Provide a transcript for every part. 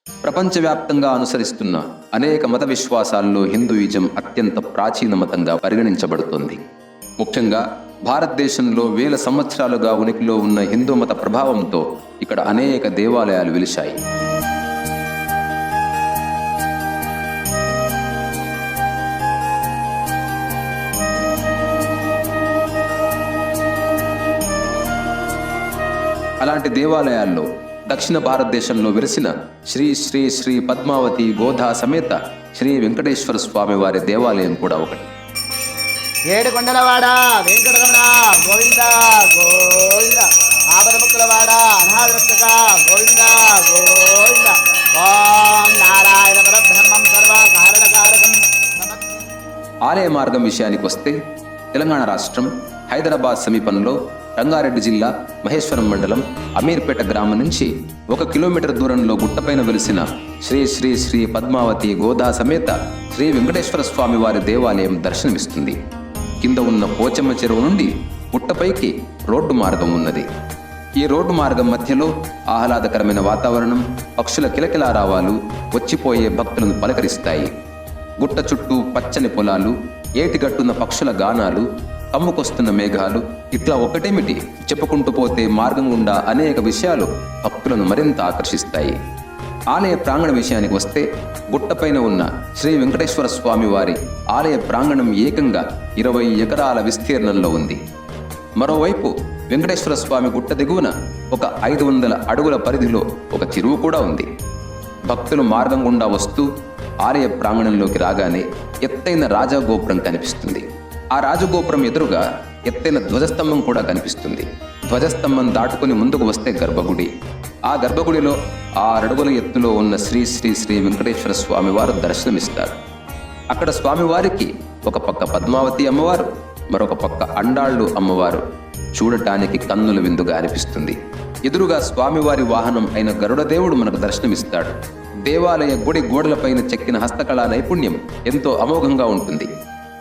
ప్రపంచవ్యాప్తంగా అనుసరిస్తున్న అనేక మత విశ్వాసాల్లో హిందూయిజం అత్యంత ప్రాచీన మతంగా పరిగణించబడుతోంది. ముఖ్యంగా భారతదేశంలో వేల సంవత్సరాలుగా ఉనికిలో ఉన్న హిందూ మత ప్రభావంతో ఇక్కడ అనేక దేవాలయాలు వెలిశాయి. అలాంటి దేవాలయాల్లో దక్షిణ భారతదేశంలో వెలిసిన శ్రీ శ్రీ శ్రీ పద్మావతి గోదా సమేత శ్రీ వెంకటేశ్వర స్వామి వారి దేవాలయం కూడా ఒకటి. ఏడుకొండలవాడ వెంకటరమణ గోవింద గోవింద, ఆపదముక్కులవాడ అనాథరక్షక గోవింద గోవింద, ఓం నారాయణ పరబ్రహ్మం సర్వకారణకారకం. ఆలయ మార్గం విషయానికి వస్తే తెలంగాణ రాష్ట్రం హైదరాబాద్ సమీపంలో రంగారెడ్డి జిల్లా మహేశ్వరం మండలం అమీర్పేట గ్రామం నుంచి 1 కిలోమీటర్ దూరంలో గుట్టపైన వెలిసిన శ్రీ శ్రీ శ్రీ పద్మావతి గోదా సమేత శ్రీ వెంకటేశ్వర స్వామి వారి దేవాలయం దర్శనమిస్తుంది. కింద ఉన్న పోచమ్మ చెరువు నుండి గుట్టపైకి రోడ్డు మార్గం ఉన్నది. ఈ రోడ్డు మార్గం మధ్యలో ఆహ్లాదకరమైన వాతావరణం, పక్షుల కిలకిలారావాలు వచ్చిపోయే భక్తులను పలకరిస్తాయి. గుట్ట చుట్టూ పచ్చని పొలాలు, ఏటిగట్టున్న పక్షుల గానాలు, కమ్ముకొస్తున్న మేఘాలు, ఇట్లా ఒకటేమిటి చెప్పుకుంటూ పోతే మార్గం గుండా అనేక విషయాలు భక్తులను మరింత ఆకర్షిస్తాయి. ఆలయ ప్రాంగణ విషయానికి వస్తే గుట్టపైన ఉన్న శ్రీ వెంకటేశ్వర స్వామి వారి ఆలయ ప్రాంగణం ఏకంగా 20 ఎకరాల విస్తీర్ణంలో ఉంది. మరోవైపు వెంకటేశ్వర స్వామి గుట్ట దిగువన ఒక 500 అడుగుల పరిధిలో ఒక చెరువు కూడా ఉంది. భక్తులు మార్గం గుండా వస్తూ ఆలయ ప్రాంగణంలోకి రాగానే ఎత్తైన రాజగోపురం కనిపిస్తుంది. ఆ రాజగోపురం ఎదురుగా ఎత్తైన ధ్వజస్తంభం కూడా కనిపిస్తుంది. ధ్వజస్తంభం దాటుకుని ముందుకు వస్తే గర్భగుడి. ఆ గర్భగుడిలో 6 అడుగుల ఎత్తులో ఉన్న శ్రీ శ్రీ శ్రీ వెంకటేశ్వర స్వామి వారు దర్శనమిస్తారు. అక్కడ స్వామివారికి ఒక పక్క పద్మావతి అమ్మవారు, మరొక పక్క అండాళ్ళు అమ్మవారు చూడటానికి కన్నుల విందుగా అనిపిస్తుంది. ఎదురుగా స్వామివారి వాహనం అయిన గరుడదేవుడు మనకు దర్శనమిస్తాడు. దేవాలయ గుడి గోడలపైన చెక్కిన హస్తకళా నైపుణ్యం ఎంతో అమోఘంగా ఉంటుంది.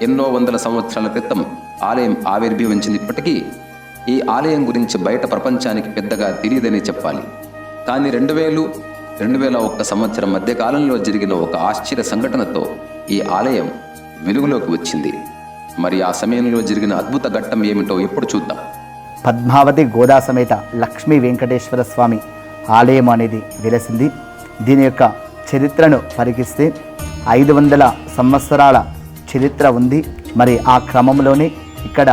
ఎన్నో వందల సంవత్సరాల క్రితం ఆలయం ఆవిర్భవించినప్పటికీ ఈ ఆలయం గురించి బయట ప్రపంచానికి పెద్దగా తెలియదని చెప్పాలి. కానీ 2000-2001 సంవత్సరం మధ్యకాలంలో జరిగిన ఒక ఆశ్చర్య సంఘటనతో ఈ ఆలయం వెలుగులోకి వచ్చింది. మరి ఆ సమయంలో జరిగిన అద్భుత ఘట్టం ఏమిటో ఇప్పుడు చూద్దాం. పద్మావతి గోదా సమేత లక్ష్మీ వెంకటేశ్వర స్వామి ఆలయం అనేది వెలసింది. దీని యొక్క చరిత్రను పరికిస్తే 500 సంవత్సరాల చరిత్ర ఉంది. మరి ఆ క్రమంలోనే ఇక్కడ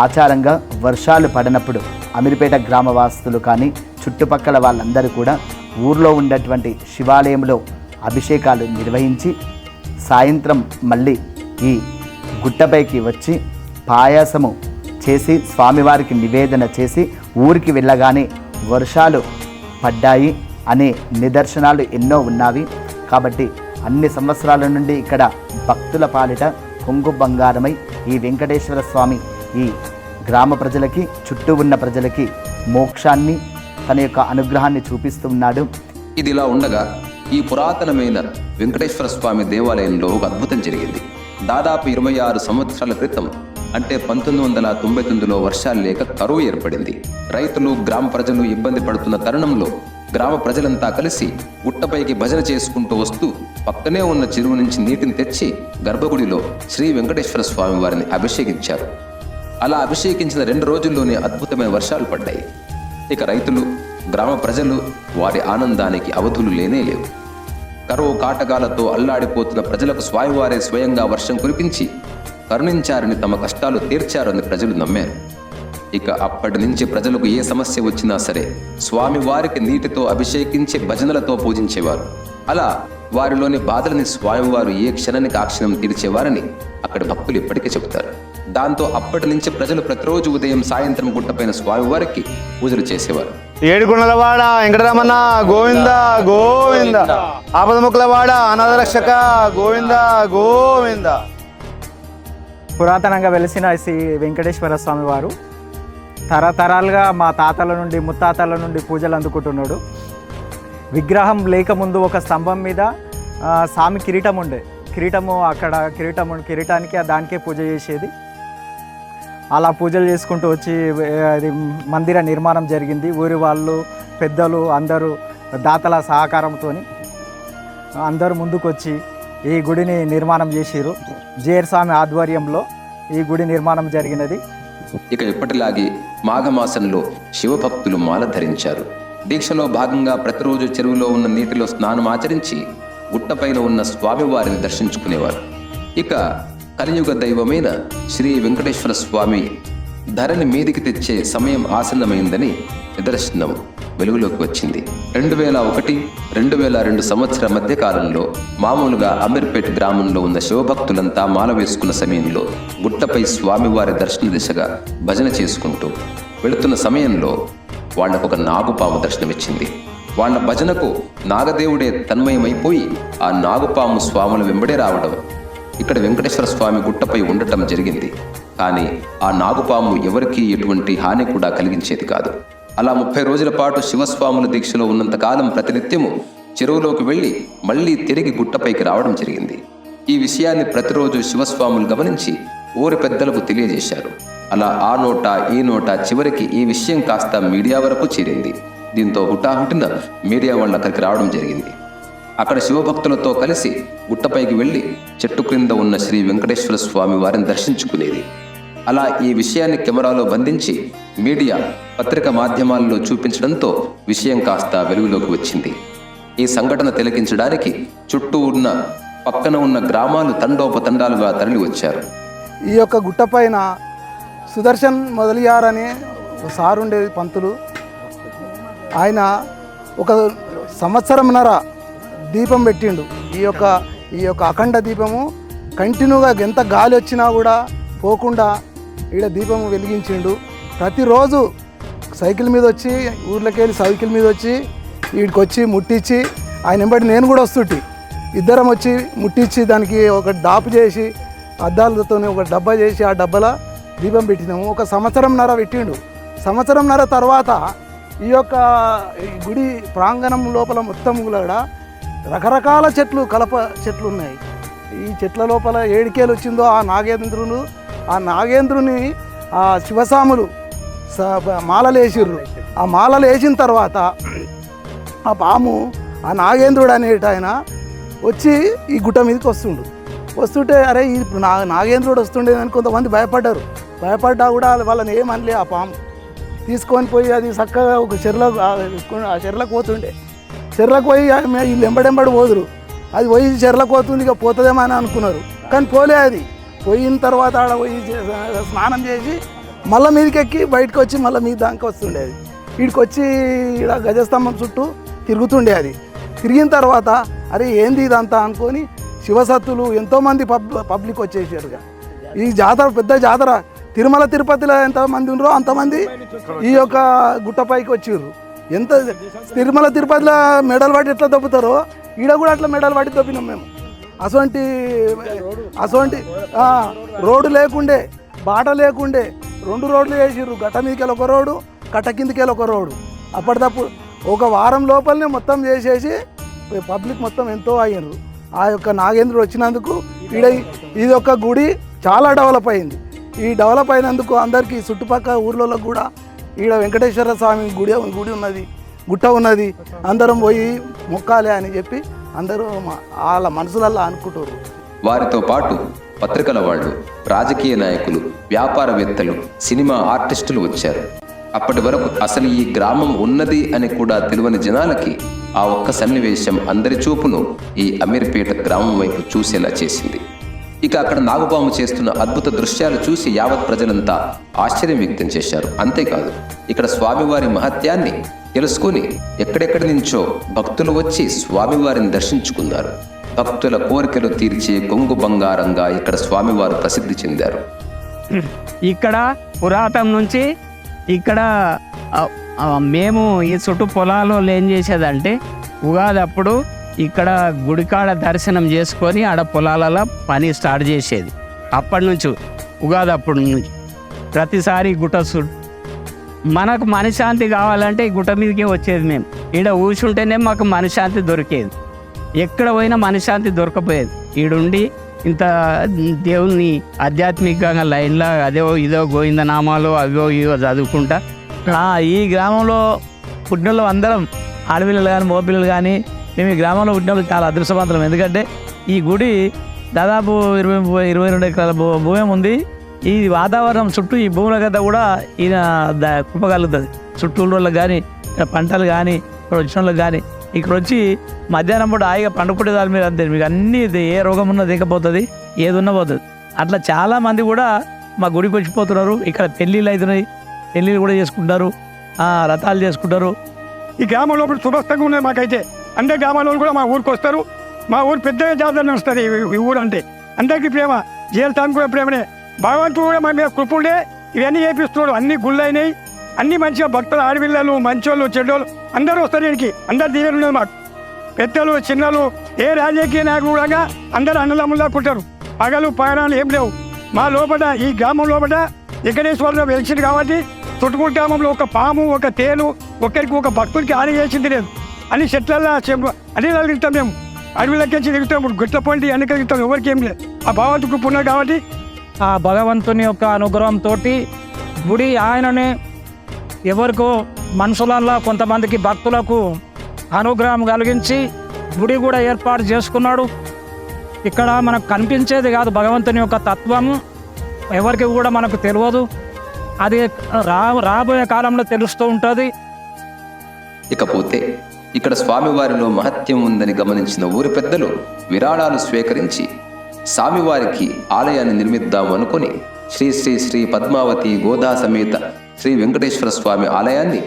ఆచారంగా వర్షాలు పడినప్పుడు అమీర్పేట గ్రామవాసులు కానీ చుట్టుపక్కల వాళ్ళందరూ కూడా ఊర్లో ఉన్నటువంటి శివాలయంలో అభిషేకాలు నిర్వహించి సాయంత్రం మళ్ళీ ఈ గుట్టపైకి వచ్చి పాయాసము చేసి స్వామివారికి నివేదన చేసి ఊరికి వెళ్ళగానే వర్షాలు పడ్డాయి అనే నిదర్శనాలు ఎన్నో ఉన్నవి. కాబట్టి అన్ని సంవత్సరాల నుండి ఇక్కడ భక్తుల పాలిట కొంగు బంగారమై ఈ వెంకటేశ్వర స్వామి ఈ గ్రామ ప్రజలకి, చుట్టూ ఉన్న ప్రజలకి మోక్షాన్ని, తన యొక్క అనుగ్రహాన్ని చూపిస్తూ ఉన్నాడు. ఇది ఇలా ఉండగా ఈ పురాతనమైన వెంకటేశ్వర స్వామి దేవాలయంలో ఒక అద్భుతం జరిగింది. దాదాపు 26 సంవత్సరాల క్రితం అంటే 1999లో వర్షాలు లేక కరువు ఏర్పడింది. రైతులు, గ్రామ ప్రజలు ఇబ్బంది పడుతున్న తరుణంలో గ్రామ ప్రజలంతా కలిసి గుట్టపైకి భజన చేసుకుంటూ వస్తూ పక్కనే ఉన్న చెరువు నుంచి నీటిని తెచ్చి గర్భగుడిలో శ్రీ వెంకటేశ్వర స్వామి వారిని అభిషేకించారు. అలా అభిషేకించిన 2 రోజుల్లోనే అద్భుతమైన వర్షాలు పడ్డాయి. ఇక రైతులు, గ్రామ ప్రజలు వారి ఆనందానికి అవధులు లేనే లేవు. కరువు కాటకాలతో అల్లాడిపోతున్న ప్రజలకు స్వామివారే స్వయంగా వర్షం కురిపించి కరుణించారని, తమ కష్టాలు తీర్చారని ప్రజలు నమ్మారు. ఇక అప్పటి నుంచి ప్రజలకు ఏ సమస్య వచ్చినా సరే స్వామివారికి నీటితో అభిషేకించి భజనలతో పూజించేవారు. అలా వారిలోని బాధలని స్వామివారు ఏ క్షణానికి ఆ క్షణం తీర్చేవారని అక్కడి భక్తులు ఇప్పటికీ చెబుతారు. దాంతో అప్పటి నుంచి ప్రజలు ప్రతిరోజు ఉదయం సాయంత్రం గుట్టపైన స్వామివారికి పూజలు చేసేవారు. ఏడుకొండలవాడ వెంకటరమణ గోవింద గోవింద, ఆపదముక్కులవాడ అనాథరక్షక గోవింద గోవింద. పురాతనంగా వెలిసిన శ్రీ వెంకటేశ్వర స్వామి వారు తరతరాలుగా మా తాతల నుండి ముత్తాతల నుండి పూజలు అందుకుంటున్నాడు. విగ్రహం లేకముందు ఒక స్తంభం మీద స్వామి కిరీటం ఉండే, అక్కడ కిరీటానికి దానికే పూజ చేసేది. అలా పూజలు చేసుకుంటూ వచ్చి అది మందిర నిర్మాణం జరిగింది. ఊరి వాళ్ళు, పెద్దలు అందరూ దాతల సహకారంతో అందరూ ముందుకొచ్చి ఈ గుడిని నిర్మాణం చేసిరు. జేర్ స్వామి ఆధ్వర్యంలో ఈ గుడి నిర్మాణం జరిగినది. ఇక ఎప్పటిలాగే మాఘమాసంలో శివభక్తులు మాల ధరించారు. దీక్షలో భాగంగా ప్రతిరోజు చెరువులో ఉన్న నీటిలో స్నానం ఆచరించి గుట్టపైన ఉన్న స్వామివారిని దర్శించుకునేవారు. ఇక కలియుగ దైవమైన శ్రీ వెంకటేశ్వర స్వామి ధరని మీదికి తెచ్చే సమయం ఆసన్నమైందని నిదర్శనం వెలుగులోకి వచ్చింది. 2001-2002 సంవత్సర మధ్య కాలంలో మామూలుగా అమీర్పేట గ్రామంలో ఉన్న శివభక్తులంతా మాల వేసుకున్న సమయంలో గుట్టపై స్వామివారి దర్శన దిశగా భజన చేసుకుంటూ వెళుతున్న సమయంలో వాళ్లకొక నాగుపాము దర్శనమిచ్చింది. వాళ్ళ భజనకు నాగదేవుడే తన్మయమైపోయి ఆ నాగుపాము స్వాముల వెంబడే రావడం, ఇక్కడ వెంకటేశ్వర స్వామి గుట్టపై ఉండటం జరిగింది. కానీ ఆ నాగుపాము ఎవరికీ ఎటువంటి హాని కూడా కలిగించేది కాదు. అలా 30 రోజుల పాటు శివస్వాముల దీక్షలో ఉన్నంతకాలం ప్రతినిత్యము చెరువులోకి వెళ్ళి మళ్లీ తిరిగి గుట్టపైకి రావడం జరిగింది. ఈ విషయాన్ని ప్రతిరోజు శివస్వాములు గమనించి ఊరి పెద్దలకు తెలియజేశారు. అలా ఆ నోట ఈ నోట చివరికి ఈ విషయం కాస్త మీడియా వరకు చేరింది. దీంతో హుటాహుటిన మీడియా వాళ్ళ అక్కడికి రావడం జరిగింది. అక్కడ శివభక్తులతో కలిసి గుట్టపైకి వెళ్ళి చెట్టు క్రింద ఉన్న శ్రీ వెంకటేశ్వర స్వామి వారిని దర్శించుకునేది. అలా ఈ విషయాన్ని కెమెరాలో బంధించి మీడియా పత్రిక మాధ్యమాల్లో చూపించడంతో విషయం కాస్త వెలుగులోకి వచ్చింది. ఈ సంఘటన తిలకించడానికి చుట్టూ ఉన్న పక్కన ఉన్న గ్రామాలు తండోపతండాలుగా తరలి వచ్చారు. ఈ యొక్క గుట్టపైన సుదర్శన్ మొదలియార్ అనే సారు ఉండేది పంతులు. ఆయన ఒక సంవత్సరంన్నర దీపం పెట్టిండు. ఈ యొక్క అఖండ దీపము కంటిన్యూగా ఎంత గాలి వచ్చినా కూడా పోకుండా ఈడ దీపం వెలిగించిండు. ప్రతిరోజు సైకిల్ మీద వచ్చి ఊర్లోకి వెళ్ళి సైకిల్ మీద వచ్చి వీడికి వచ్చి ముట్టించి ఆయన వెంబడి నేను కూడా వస్తుంటి. ఇద్దరం వచ్చి ముట్టించి దానికి ఒక డాపు చేసి అద్దాలతో ఒక డబ్బా చేసి ఆ డబ్బాలో దీపం పెట్టినాము. ఒక సంవత్సరంన్నర పెట్టిండు. సంవత్సరంన్నర తర్వాత ఈ గుడి ప్రాంగణం లోపల మొత్తం కూడా రకరకాల చెట్లు, కలప చెట్లు ఉన్నాయి. ఈ చెట్ల లోపల ఏడికేలు వచ్చిందో ఆ నాగేంద్రుని ఆ శివసాములు మాలలు వేసిర్రు. ఆ మాలలు వేసిన తర్వాత ఆ పాము ఆ నాగేంద్రుడు అనేట ఆయన వచ్చి ఈ గుట్ట మీదకి వస్తుంటే అరే ఈ నాగేంద్రుడు వస్తుండేదని కొంతమంది భయపడ్డా కూడా వాళ్ళని ఏమనలే. ఆ పాము తీసుకొని పోయి అది చక్కగా ఒక చెర్లకు పోతుండే. చెర్లకు పోయి వీళ్ళు ఎంబడెంబడి పోదురు. అది పోయి చెర్లకు పోతుంది, ఇక పోతుందేమో అని అనుకున్నారు. కానీ పోలే. అది పోయిన తర్వాత ఆడ పోయి స్నానం చేసి మళ్ళీ మీదకి ఎక్కి బయటకు వచ్చి మళ్ళీ మీద దానికి వస్తుండే. అది వీడికి వచ్చి ఇక్కడ గజస్తంభం చుట్టూ తిరుగుతుండే. అది తిరిగిన తర్వాత అరే ఏంది ఇదంతా అనుకొని శివసత్తులు ఎంతోమంది పబ్లిక్ వచ్చేసారుగా. ఈ జాతర పెద్ద జాతర. తిరుమల తిరుపతిలో ఎంతమంది ఉన్నారో అంతమంది ఈ గుట్టపైకి వచ్చిర్రు. ఎంత తిరుమల తిరుపతిలో మెడల్ పట్టి ఎట్లా దొబ్బుతారో ఈడ కూడా అట్లా మెడల్ పట్టి దొబ్బినాం మేము. అటువంటి రోడ్డు లేకుండే, బాట లేకుండే 2 రోడ్లు వేసిర్రు. గట్ట మీదకి వెళ్ళి ఒక రోడ్డు, కట్ట కిందకి వెళ్ళి ఒక రోడ్డు. అప్పటిదప్పుడు ఒక వారం లోపలనే మొత్తం చేసేసి పబ్లిక్ మొత్తం ఎంతో అయ్యారు. ఆ నాగేంద్రుడు వచ్చినందుకు ఇది గుడి చాలా డెవలప్ అయింది. ఈ డెవలప్ అయినందుకు అందరికీ చుట్టుపక్కల ఊర్లలో కూడా ఈడ వెంకటేశ్వర స్వామి గుడి ఉన్నది, గుట్ట ఉన్నది, అందరం పోయి మొక్కాలి అని చెప్పి అందరూ వాళ్ళ మనసులల్లో అనుకుంటారు. వారితో పాటు పత్రికల వాళ్ళు, రాజకీయ నాయకులు, వ్యాపారవేత్తలు, సినిమా ఆర్టిస్టులు వచ్చారు. అప్పటి వరకు అసలు ఈ గ్రామం ఉన్నది అని కూడా తెలియని జనాలకి ఆ ఒక్క సన్నివేశం అందరి చూపును ఈ అమీర్పేట గ్రామం వైపు చూసేలా చేసింది. ఇక అక్కడ నాగుపాము చేస్తున్న అద్భుత దృశ్యాలు చూసి యావత్ ప్రజలంతా ఆశ్చర్యం వ్యక్తం చేశారు. అంతేకాదు ఇక్కడ స్వామివారి మహత్యాన్ని తెలుసుకుని ఎక్కడెక్కడి నుంచో భక్తులు వచ్చి స్వామివారిని దర్శించుకున్నారు. భక్తుల కోరికలు తీర్చే కొంగు బంగారంగా ఇక్కడ స్వామివారు ప్రసిద్ధి చెందారు. ఇక్కడ పురాతనం నుంచి ఇక్కడ మేము ఈ చుట్టూ పొలాల్లో ఏం చేసేదంటే ఉగాది అప్పుడు ఇక్కడ గుడికాడ దర్శనం చేసుకొని ఆడ పొలాలలో పని స్టార్ట్ చేసేది. అప్పటి నుంచి ఉగాది అప్పటి నుంచి ప్రతిసారి గుట్ట మనకు మనశ్శాంతి కావాలంటే ఈ గుట్ట మీదకే వచ్చేది. మేము ఈడ కూర్చుంటేనే మాకు మనశ్శాంతి దొరికేది. ఎక్కడ పోయినా మనశ్శాంతి దొరకపోయేది. ఈడుండి ఇంత దేవుని ఆధ్యాత్మికంగా లైన్లో అదో ఇదో గోవిందనామాలు అవో ఇవో చదువుకుంటా ఈ గ్రామంలో పుట్టినలో అందరం ఆడపిల్లలు కానీ మగపిల్లలు కానీ మేము ఈ గ్రామంలో పుట్టిన వాళ్ళు చాలా అదృష్టవంతులం. ఎందుకంటే ఈ గుడి దాదాపు 22 ఎకరాల భూమి ఉంది. ఈ వాతావరణం చుట్టూ ఈ భూముల గద్ద కూడా ఈయన కుప్పగలుగుతుంది. చుట్టూ వాళ్ళకి కానీ ఇక్కడ పంటలు కానీ ఇక్కడ వచ్చిన వాళ్ళకి కానీ ఇక్కడ వచ్చి మధ్యాహ్నం పూట హాయిగా పండుకుంటేదాన్ని మీరు అంతే. మీకు అన్నీ ఏ రోగం ఉన్నా దిగపోతుంది, ఏది ఉన్నా పోతుంది. అట్లా చాలామంది కూడా మా గుడికి వచ్చిపోతున్నారు. ఇక్కడ పెళ్ళిళ్ళు అవుతున్నాయి, పెళ్ళిళ్ళు కూడా చేసుకుంటారు, రథాలు చేసుకుంటారు. ఈ గ్రామంలో ఇప్పుడు శుభస్థంగా ఉన్నది మాకైతే. అంటే గ్రామాల వాళ్ళు కూడా మా ఊరికి వస్తారు. మా ఊరు పెద్దగా జాతర నడుస్తుంది. ఈ ఊరు అంటే అందరికీ ప్రేమ, జీవితానికి కూడా ప్రేమనే. భగవంతుడు కూడా మా మీద కృపుండే ఇవన్నీ చేపిస్తున్నాడు. అన్ని గుళ్ళు అయినాయి, అన్ని మంచిగా భక్తులు, ఆడపిల్లలు, మంచోళ్ళు, చెడ్డోళ్ళు అందరూ వస్తారు. దీనికి అందరు దీవెన ఉన్నది మాకు. పెద్దలు చిన్నలు ఏ రాజకీయ నాయకులు కూడా అందరూ అన్నదమ్ములా పుట్టారు. పగలు పయనాలు ఏం లేవు. మా లోపల ఈ గ్రామం లోపల వెంకటేశ్వరరావు వెలిసింది కాబట్టి చుట్టుకుంట గ్రామంలో ఒక పాము, ఒక తేలు, ఒకరికి ఒక భక్తుడికి హాని చేసింది లేదు. అన్ని చెట్లల్లో అన్ని తిరుగుతాం మేము. అడవిలోకి తిరుగుతాం, గుట్ల పొంటి అన్ని తిరుగుతాం. ఎవరికి ఏం లేదు. ఆ భగవంతుడు పుణ్యం కాబట్టి ఆ భగవంతుని యొక్క అనుగ్రహంతో గుడి ఆయననే ఎవరికో మనుషులల్లో కొంతమందికి భక్తులకు అనుగ్రహం కలిగించి గుడి కూడా ఏర్పాటు చేసుకున్నాడు. ఇక్కడ మనకు కనిపించేది కాదు భగవంతుని యొక్క తత్వము, ఎవరికి కూడా మనకు తెలియదు. అది రాబోయే కాలంలో తెలుస్తూ ఉంటుంది. ఇకపోతే ఇక్కడ స్వామివారిలో మహత్యం ఉందని గమనించిన ఊరి పెద్దలు విరాళాలు స్వీకరించి స్వామివారికి ఆలయాన్ని నిర్మిద్దాం అనుకుని శ్రీ శ్రీ శ్రీ పద్మావతి గోదా సమేత శ్రీ వెంకటేశ్వర స్వామి ఆలయాన్ని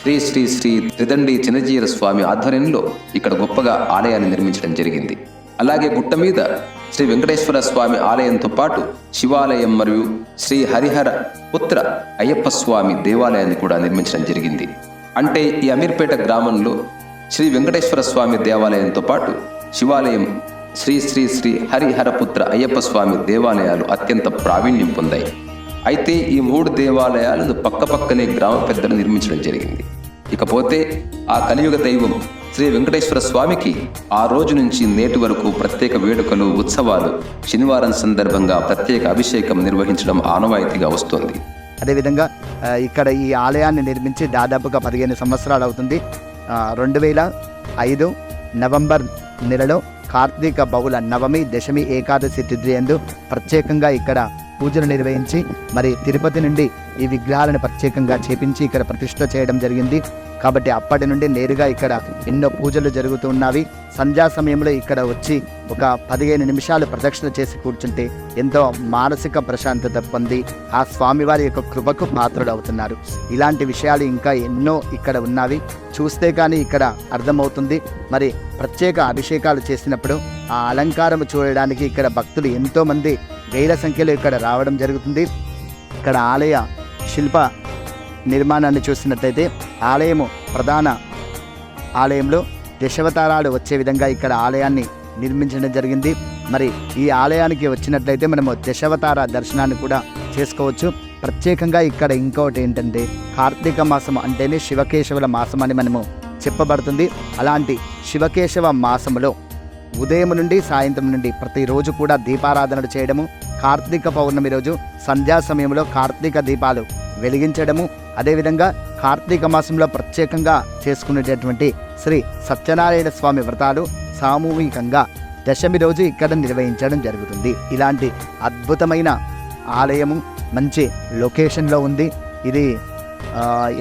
శ్రీ శ్రీ శ్రీ త్రిదండి చిన్నజీర స్వామి ఆధ్వర్యంలో ఇక్కడ గొప్పగా ఆలయాన్ని నిర్మించడం జరిగింది. అలాగే గుట్ట మీద శ్రీ వెంకటేశ్వర స్వామి ఆలయంతో పాటు శివాలయం మరియు శ్రీ హరిహర పుత్ర అయ్యప్ప స్వామి దేవాలయాన్ని కూడా నిర్మించడం జరిగింది. అంటే ఈ అమీర్పేట గ్రామంలో శ్రీ వెంకటేశ్వర స్వామి దేవాలయంతో పాటు శివాలయం, శ్రీ శ్రీ శ్రీ హరిహరపుత్ర అయ్యప్ప స్వామి దేవాలయాలు అత్యంత ప్రావీణ్యం పొందాయి. అయితే ఈ 3 దేవాలయాలను పక్కపక్కనే గ్రామ పెద్దలు నిర్మించడం జరిగింది. ఇకపోతే ఆ కలియుగ దైవం శ్రీ వెంకటేశ్వర స్వామికి ఆ రోజు నుంచి నేటి వరకు ప్రత్యేక వేడుకలు, ఉత్సవాలు, శనివారం సందర్భంగా ప్రత్యేక అభిషేకం నిర్వహించడం ఆనవాయితీగా వస్తోంది. అదేవిధంగా ఇక్కడ ఈ ఆలయాన్ని నిర్మించి దాదాపుగా 15 సంవత్సరాలు అవుతుంది. 2005 నవంబర్ నెలలో కార్తీక బహుళ నవమి, దశమి, ఏకాదశి తిథియందు ప్రత్యేకంగా ఇక్కడ పూజలు నిర్వహించి మరి తిరుపతి నుండి ఈ విగ్రహాలను ప్రత్యేకంగా చేపించి ఇక్కడ ప్రతిష్ఠ చేయడం జరిగింది. కాబట్టి అప్పటి నుండి నేరుగా ఇక్కడ ఎన్నో పూజలు జరుగుతూ ఉన్నవి. సంధ్యా సమయంలో ఇక్కడ వచ్చి ఒక 15 నిమిషాలు ప్రదక్షిణ చేసి కూర్చుంటే ఎంతో మానసిక ప్రశాంతత పొంది ఆ స్వామివారి యొక్క కృపకు పాత్రులు అవుతున్నారు. ఇలాంటి విషయాలు ఇంకా ఎన్నో ఇక్కడ ఉన్నవి, చూస్తే కానీ ఇక్కడ అర్థమవుతుంది. మరి ప్రత్యేక అభిషేకాలు చేసినప్పుడు ఆ అలంకారం చూడడానికి ఇక్కడ భక్తులు ఎంతోమంది వేల సంఖ్యలో ఇక్కడ రావడం జరుగుతుంది. ఇక్కడ ఆలయ శిల్ప నిర్మాణాన్ని చూసినట్లయితే ఆలయము ప్రధాన ఆలయంలో దశావతారాలు వచ్చే విధంగా ఇక్కడ ఆలయాన్ని నిర్మించడం జరిగింది. మరి ఈ ఆలయానికి వచ్చినట్లయితే మనము దశావతార దర్శనాన్ని కూడా చేసుకోవచ్చు. ప్రత్యేకంగా ఇక్కడ ఇంకొకటి ఏంటంటే కార్తీక మాసం అంటేనే శివకేశవుల మాసం అని మనము చెప్పబడుతుంది. అలాంటి శివకేశవ మాసములో ఉదయం నుండి సాయంత్రం నుండి ప్రతిరోజు కూడా దీపారాధనలు చేయడము, కార్తీక పౌర్ణమి రోజు సంధ్యా సమయంలో కార్తీక దీపాలు వెలిగించడము, అదేవిధంగా కార్తీక మాసంలో ప్రత్యేకంగా చేసుకునేటటువంటి శ్రీ సత్యనారాయణ స్వామి వ్రతాలు సామూహికంగా దశమి రోజు ఇక్కడ నిర్వహించడం జరుగుతుంది. ఇలాంటి అద్భుతమైన ఆలయము మంచి లొకేషన్లో ఉంది. ఇది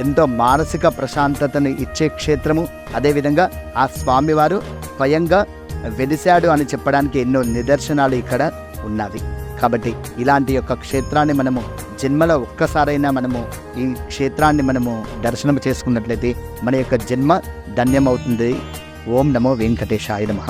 ఎంతో మానసిక ప్రశాంతతను ఇచ్చే క్షేత్రము. అదేవిధంగా ఆ స్వామివారు స్వయంగా వెలిశాడు అని చెప్పడానికి ఎన్నో నిదర్శనాలు ఇక్కడ ఉన్నవి. కాబట్టి ఇలాంటి యొక్క క్షేత్రాన్ని మనము జన్మలో ఒక్కసారైనా మనము ఈ క్షేత్రాన్ని మనము దర్శనం చేసుకున్నట్లయితే మన యొక్క జన్మ ధన్యమవుతుంది. ఓం నమో వెంకటేశాయ నమః.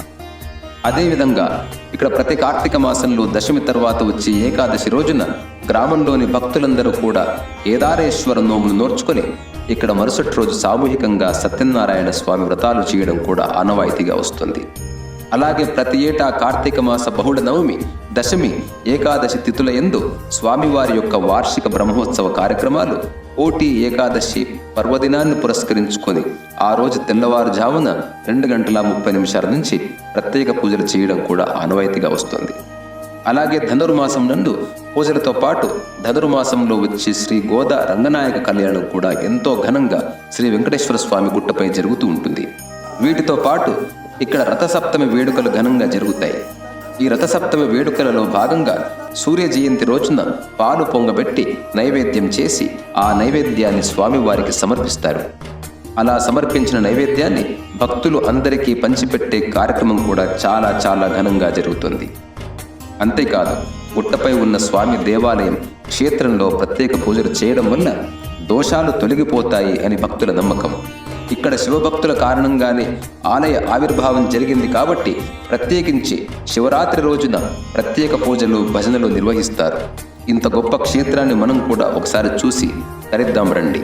అదేవిధంగా ఇక్కడ ప్రతి కార్తీక మాసంలో దశమి తర్వాత వచ్చే ఏకాదశి రోజున గ్రామంలోని భక్తులందరూ కూడా కేదారేశ్వర నోములు నోర్చుకొని ఇక్కడ మరుసటి రోజు సామూహికంగా సత్యనారాయణ స్వామి వ్రతాలు చేయడం కూడా ఆనవాయితీగా వస్తుంది. అలాగే ప్రతి ఏటా కార్తీక మాస బహుళ నవమి, దశమి, ఏకాదశి తిథుల యందు స్వామివారి యొక్క వార్షిక బ్రహ్మోత్సవ కార్యక్రమాలు కోటి ఏకాదశి పర్వదినాన్ని పురస్కరించుకొని ఆ రోజు తెల్లవారుజామున 2:30 నుంచి ప్రత్యేక పూజలు చేయడం కూడా ఆనవాయితీగా వస్తుంది. అలాగే ధనుర్మాసం నందు పూజలతో పాటు ధనుర్మాసంలో వచ్చి శ్రీ గోదా రంగనాయక కళ్యాణం కూడా ఎంతో ఘనంగా శ్రీ వెంకటేశ్వర స్వామి గుట్టపై జరుగుతూ ఉంటుంది. వీటితో పాటు ఇక్కడ రథసప్తమి వేడుకలు ఘనంగా జరుగుతాయి. ఈ రథసప్తమి వేడుకలలో భాగంగా సూర్య జయంతి రోజున పాలు పొంగబెట్టి నైవేద్యం చేసి ఆ నైవేద్యాన్ని స్వామివారికి సమర్పిస్తారు. అలా సమర్పించిన నైవేద్యాన్ని భక్తులు అందరికీ పంచిపెట్టే కార్యక్రమం కూడా చాలా చాలా ఘనంగా జరుగుతుంది. అంతేకాదు, గుట్టపై ఉన్న స్వామి దేవాలయం క్షేత్రంలో ప్రత్యేక పూజలు చేయడం వల్ల దోషాలు తొలగిపోతాయి అని భక్తుల నమ్మకం. ఇక్కడ శివభక్తుల కారణంగానే ఆలయ ఆవిర్భావం జరిగింది కాబట్టి ప్రత్యేకించి శివరాత్రి రోజున ప్రత్యేక పూజలు భజనలు నిర్వహిస్తారు. ఇంత గొప్ప క్షేత్రాన్ని మనం కూడా ఒకసారి చూసి తరిద్దాం రండి.